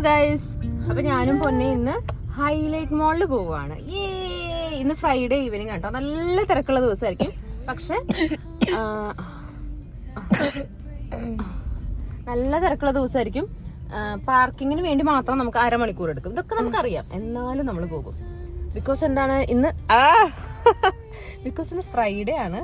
Guys, അപ്പൊ ഞാനും പൊന്നെ ഇന്ന് ഹൈലൈറ്റ് മോളിൽ പോവാണ്. ഇന്ന് ഫ്രൈഡേ ഈവനിങ് കേട്ടോ. നല്ല തിരക്കുള്ള ദിവസമായിരിക്കും. പക്ഷെ നല്ല തിരക്കുള്ള ദിവസമായിരിക്കും. പാർക്കിങ്ങിന് വേണ്ടി മാത്രം നമുക്ക് അരമണിക്കൂർ എടുക്കും. ഇതൊക്കെ നമുക്കറിയാം. എന്നാലും നമ്മൾ പോകും. ബിക്കോസ് എന്താണ് ഇന്ന് ബിക്കോസ് ഇന്ന് ഫ്രൈഡേ ആണ്.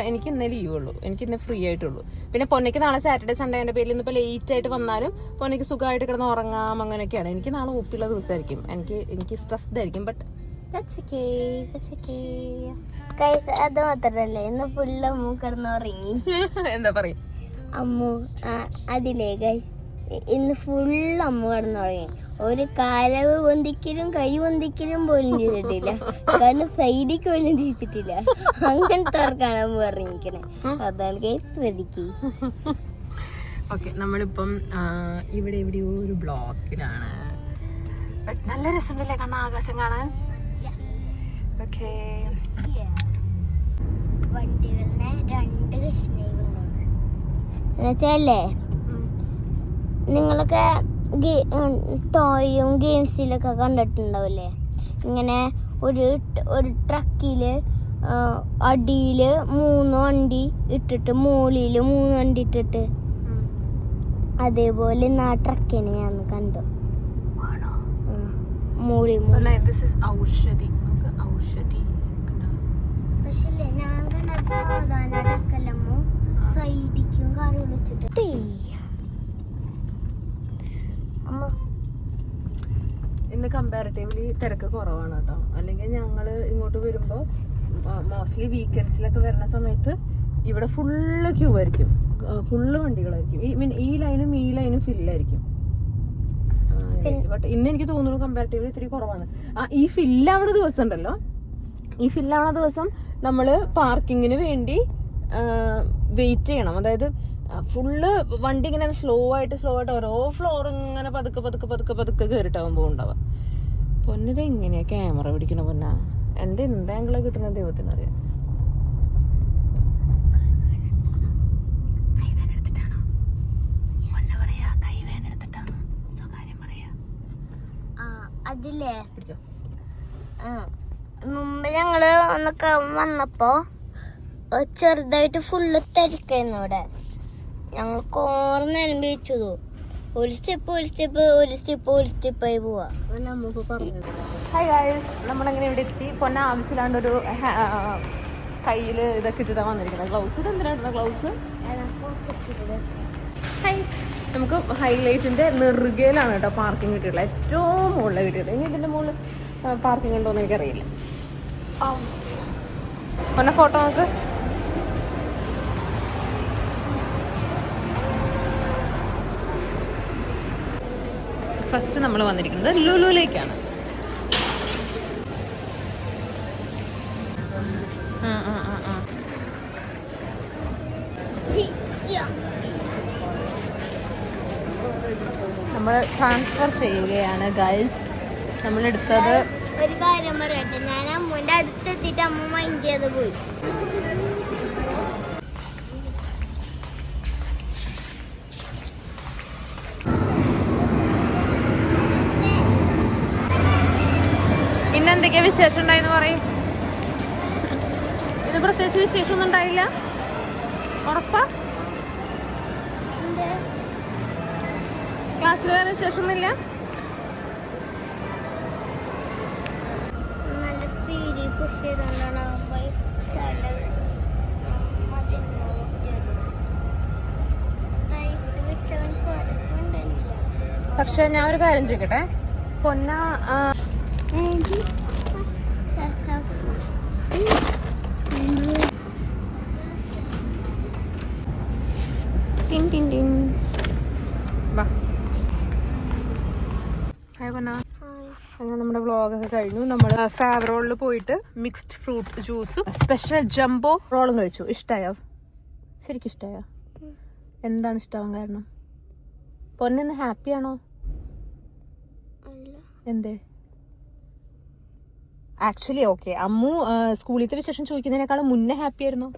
എനിക്ക് ഇന്നേ ലീവ് ഉള്ളൂ. എനിക്ക് ഇന്ന് ഫ്രീ ആയിട്ടുള്ളൂ. പിന്നെ പൊന്നയ്ക്ക് നാളെ സാറ്റർഡേ സൺഡേ എൻ്റെ പേരിൽ ഇന്നിപ്പോൾ ലേറ്റ് ആയിട്ട് വന്നാലും പൊന്നയ്ക്ക് സുഖമായിട്ട് കിടന്ന് ഉറങ്ങാം. അങ്ങനെയൊക്കെയാണ്. എനിക്ക് നാളെ ഒപ്പിയുള്ള ദിവസമായിരിക്കും. എനിക്ക് സ്ട്രെസ്ഡ് ആയിരിക്കും. ബട്ട് അത് മാത്രല്ലേ ഇന്ന് ഫുള്ള് അമ്മു കിടന്നുറങ്ങി. എന്താ പറയും അമ്മു അതിലേ ഇന്ന് ഫുള്ള് അമ്മ കിടന്നുറങ്ങി. ഒരു കാലവ് പൊന്തിക്കലും കൈ പൊന്തിക്കലും പോലും ചെയ്തിട്ടില്ല. കാരണം സൈഡിക്ക് പോലും തിരിച്ചിട്ടില്ല. അങ്ങനത്തെ ഓർക്കാണ് അമ്മ പറഞ്ഞിരിക്കണേ. അതാണ് ശ്രദ്ധിക്കും. ഓക്കെ, നമ്മളിപ്പം ഇവിടെ എവിടെയോ ഒരു ബ്ലോക്കിലാണ്. നല്ല രസമുണ്ടല്ലേ കണ്ണ ആകാശം കാണാൻ. ഓക്കെ, വണ്ടികളിനെ രണ്ട് കഷ്ണങ്ങളുണ്ട് എന്നുവെച്ചല്ലേ. നിങ്ങളൊക്കെ ടോയും ഗെയിംസിലൊക്കെ കണ്ടിട്ടുണ്ടാവില്ലേ? ഇങ്ങനെ ഒരു ട്രക്കില് അടിയില് 3 വണ്ടി ഇട്ടിട്ട് മുകളില് 3 വണ്ടി ഇട്ടിട്ട് അതേപോലെ ആ ട്രക്കിനെ ഞാൻ കണ്ടു. പക്ഷേ ഞാൻ കണ്ടത് സാധാരണ ട്രക്കല്ലമ്മോ സൈഡിക്കും കാറ് വിളിച്ചിട്ട്. ഇന്ന് കമ്പാരിറ്റീവ്ലി തിരക്ക് കുറവാണ് കേട്ടോ. അല്ലെങ്കിൽ ഞങ്ങള് ഇങ്ങോട്ട് വരുമ്പോ മോസ്റ്റ്ലി വീക്കെൻഡ്സിലൊക്കെ വരുന്ന സമയത്ത് ഇവിടെ ഫുള്ള് ക്യൂ ആയിരിക്കും. ഫുള്ള് വണ്ടികളായിരിക്കും. ഈ ലൈനും ഫില്ലായിരിക്കും. ബട്ട് ഇന്ന് എനിക്ക് തോന്നുന്നു കമ്പാരിറ്റീവ്ലി ഇത്തിരി കുറവാണ്. ഈ ഫില്ലാവണ ദിവസം ഉണ്ടല്ലോ, ഈ ഫില്ലാവണ ദിവസം നമ്മള് പാർക്കിങ്ങിന് വേണ്ടി വെയിറ്റ് ചെയ്യണം. അതായത് ഫുള്ള് വണ്ടി ഇങ്ങനെ സ്ലോ ആയിട്ട് ഓരോ ഫ്ലോർ ഇങ്ങനെ പതുക്കെ കയറിട്ടാവും പോകുന്നുണ്ടാവുക. പൊന്നത് എങ്ങനെയാ ക്യാമറ പിടിക്കണ പൊന്ന? എന്റെ എന്ത് ആംഗിളാ കിട്ടുന്ന ദൈവത്തിനറിയാം. അതില്ലേ മുമ്പ് ഞങ്ങള് ഒന്നൊക്കെ വന്നപ്പോ ചെറുതായിട്ട് ഫുള്ള് തിരക്കായിരുന്നു ഇവിടെ. ഞങ്ങൾ കുറെ നേരം വീഴ്ചതു. ഒരു സ്റ്റെപ്പായി പോവാ. ഹായ് ഗായ്സ്, നമ്മളങ്ങനെ ഇവിടെ എത്തി. പൊന്ന ആവശ്യമില്ലാണ്ടൊരു കയ്യില് ഇതൊക്കെ ഇട്ടിട്ടാ വന്നിരിക്കുന്നത്. ഗ്ലൗസ്. ഇത് എന്തിനാ ഗ്ലൗസ്? ഹായ്, നമുക്ക് ഹൈലൈറ്റിന്റെ നെറുകയിലാണ് കേട്ടോ പാർക്കിംഗ് കിട്ടിയിട്ടുള്ളത്. ഏറ്റവും മുകളിൽ കിട്ടിയത്. ഇനി ഇതിന്റെ മുകളിൽ പാർക്കിംഗ് ഉണ്ടോന്ന് എനിക്കറിയില്ല. പൊന്ന ഫോട്ടോ നോക്ക്. ഫസ്റ്റ് നമ്മൾ വന്നിരിക്കുന്നത് ലുലുവിലേക്കാണ്. നമ്മൾ ട്രാൻസ്ഫർ ചെയ്യുകയാണ് ഗൈസ്. നമ്മളെടുത്തത് ഒരു കാര്യം പറയട്ടെ, ഞാൻ അമ്മൂന്റെ അടുത്തെത്തിയിട്ട് അമ്മ മൈൻഡ് ചെയ്ത് പോയി. ഇന്നെന്തൊക്കെയാ വിശേഷം ഉണ്ടായിന്ന് പറയും. ഇത് പ്രത്യേകിച്ച് വിശേഷമൊന്നും ഉണ്ടായില്ല. ഉറപ്പാ? ക്ലാസ്സിൽ വേറെ വിശേഷമൊന്നുമില്ല? നല്ല സ്പീഡിൽ പുഷ് ചെയ്തോണ്ടാണ്. പക്ഷെ ഞാൻ ഒരു കാര്യം ചോദിക്കട്ടെ, പൊന്ന അങ്ങനെ നമ്മുടെ വ്ളോഗൊക്കെ കഴിഞ്ഞു. നമ്മൾ ഫേവറോളിൽ പോയിട്ട് മിക്സ്ഡ് ഫ്രൂട്ട് ജ്യൂസും സ്പെഷ്യൽ ജംബോ റോളും കഴിച്ചു. ഇഷ്ടമായോ? ശരിക്കും ഇഷ്ടമായോ? എന്താണ് ഇഷ്ടമാവാൻ കാരണം? പൊന്നെന്ന് ഹാപ്പിയാണോ? എന്തേ? ആക്ച്വലി ഓക്കെ, അമ്മു സ്കൂളിലത്തെ വിശേഷം ചോദിക്കുന്നതിനേക്കാളും മുന്നേ ഹാപ്പി ആയിരുന്നു.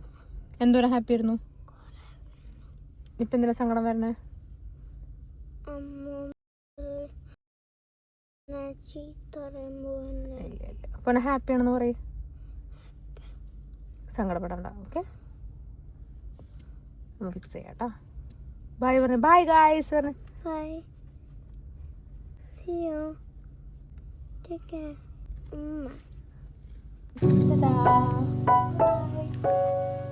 എന്തോരം ഹാപ്പി ആയിരുന്നു. ഇപ്പൊ എന്തിനാ സങ്കടം വരണേ? ചീത്ത പറയുമ്പോ തന്നെ ഇല്ല ഇല്ല. അപ്പൊ ഹാപ്പി ആണെന്ന് പറയും, സങ്കടപ്പെടണ്ട. ഓക്കെ, ഫിക്സ് ചെയ്യാട്ടാ. ബൈ പറഞ്ഞു. ബൈ ഗായ്സ് പറഞ്ഞു. Bye. See you. Take care. Ta-da. Bye.